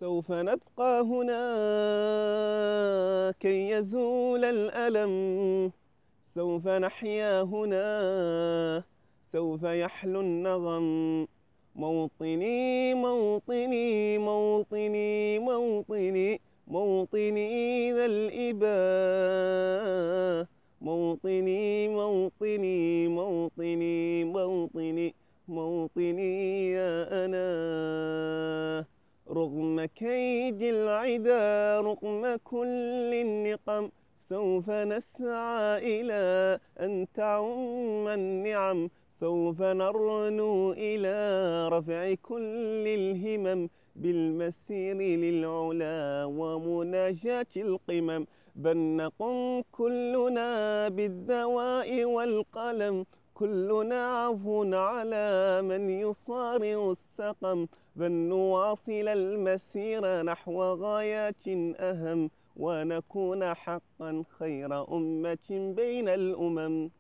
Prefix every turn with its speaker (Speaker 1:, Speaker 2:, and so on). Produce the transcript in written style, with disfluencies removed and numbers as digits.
Speaker 1: سوف نبقى هنا كي يزول الألم. سوف نحيا هنا، سوف يحلو النغم. موطني موطني موطني موطني موطني ذا الإباء. موطني موطني موطني موطني موطني يا أنا. رغم كيد العدا، رغم كل النقم، سوف نسعى إلى أن تعم النعم. سوف نرنو إلى رفع كل الهمم، بالمسير للعلا ومناجاة القمم. بل نقم كلنا بالدواء والقلم، كلنا عفو على من يصارع السقم. بل نواصل المسير نحو غايات أهم، ونكون حقا خير أمة بين الأمم.